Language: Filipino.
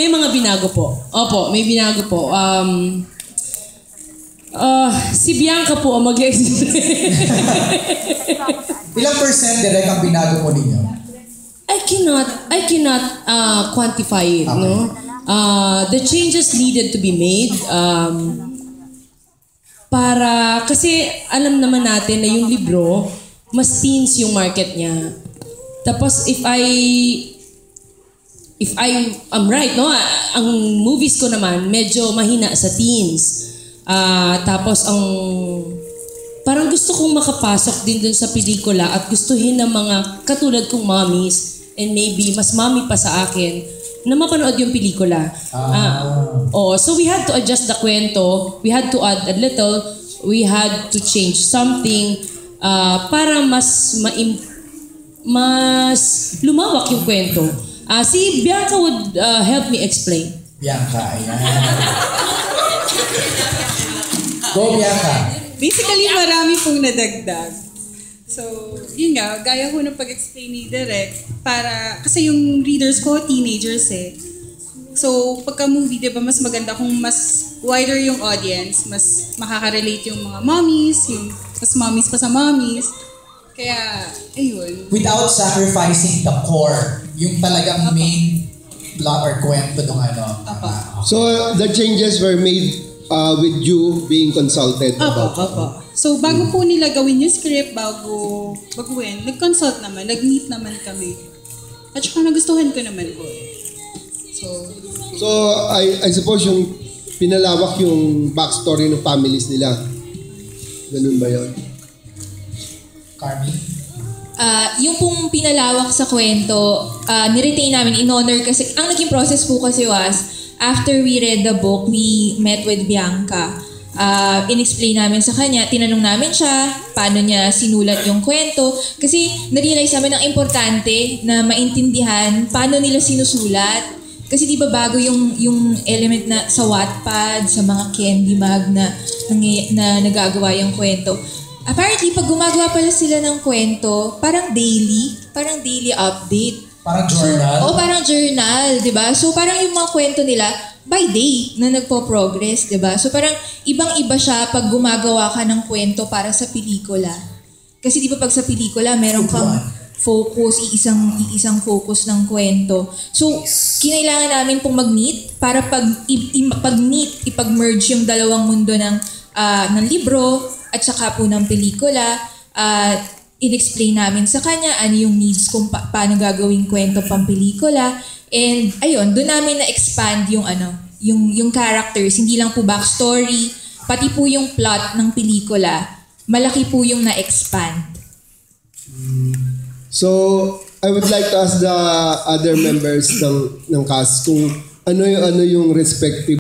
may mga binago po. Opo, may binago po. Si Bianca po ang mag-explain. Ilang percent direct ang binago po ninyo? I cannot quantify it, Okay. no? The changes needed to be made para kasi alam naman natin na yung libro mas teens yung market niya. Tapos if I'm right, no? Ang movies ko naman medyo mahina sa teens. Tapos parang gusto kong makapasok din dun sa pelikula at gustuhin ng mga katulad kong mommies and maybe mas mommy pa sa akin na mapanood yung pelikula. So we had to adjust the kwento, we had to add a little, we had to change something para mas lumawak yung kwento. Si Bianca would help me explain. Bianca, ayan. Go, Bianca. Basically, marami pong nadagdag. So, yun nga, gaya ko ng pag-explain ni Direk, kasi yung readers ko, teenagers eh. So, pagka-movie, di ba, mas maganda kung mas wider yung audience, mas makaka-relate yung mga mommies, yung mas mommies pa sa mommies. Kaya, ayun. Without sacrificing the core, yung talagang main plot or kwento ng ano. So, the changes were made with you being consulted about it. So, bago po nila gawin yung script, baguhin, nag-consult naman, nag-meet naman kami. At saka nagustuhan ko naman po. So, I suppose yung pinalawak yung backstory ng families nila. Ganun ba yun? Carmi? Yung pong pinalawak sa kwento, niretain namin, in-honor kasi, ang naging process po kasi was, after we read the book, we met with Bianca. In-explain namin sa kanya, tinanong namin siya, paano niya sinulat yung kwento. Kasi na-realize namin ang importante na maintindihan paano nila sinusulat. Kasi di ba bago yung element na sa Wattpad, sa mga candy mag na nagagawa yung kwento. Apparently, pag gumagawa pala sila ng kwento, parang daily update. Parang journal? Parang journal, di ba? So parang yung mga kwento nila, by day na nagpo-progress, di ba? So parang ibang-iba siya pag gumagawa ka ng kwento para sa pelikula. Kasi di ba pag sa pelikula, meron kang focus, iisang focus ng kwento. So, kinailangan namin pong mag-meet para ipag-merge yung dalawang mundo ng libro at saka po ng pelikula. In-explain namin sa kanya ano yung needs kung paano gagawing kwento pang pelikula. And ayun, doon namin na-expand yung characters, hindi lang po backstory, pati po yung plot ng pelikula. Malaki po yung na-expand. So, I would like to ask the other members ng cast kung ano yung respective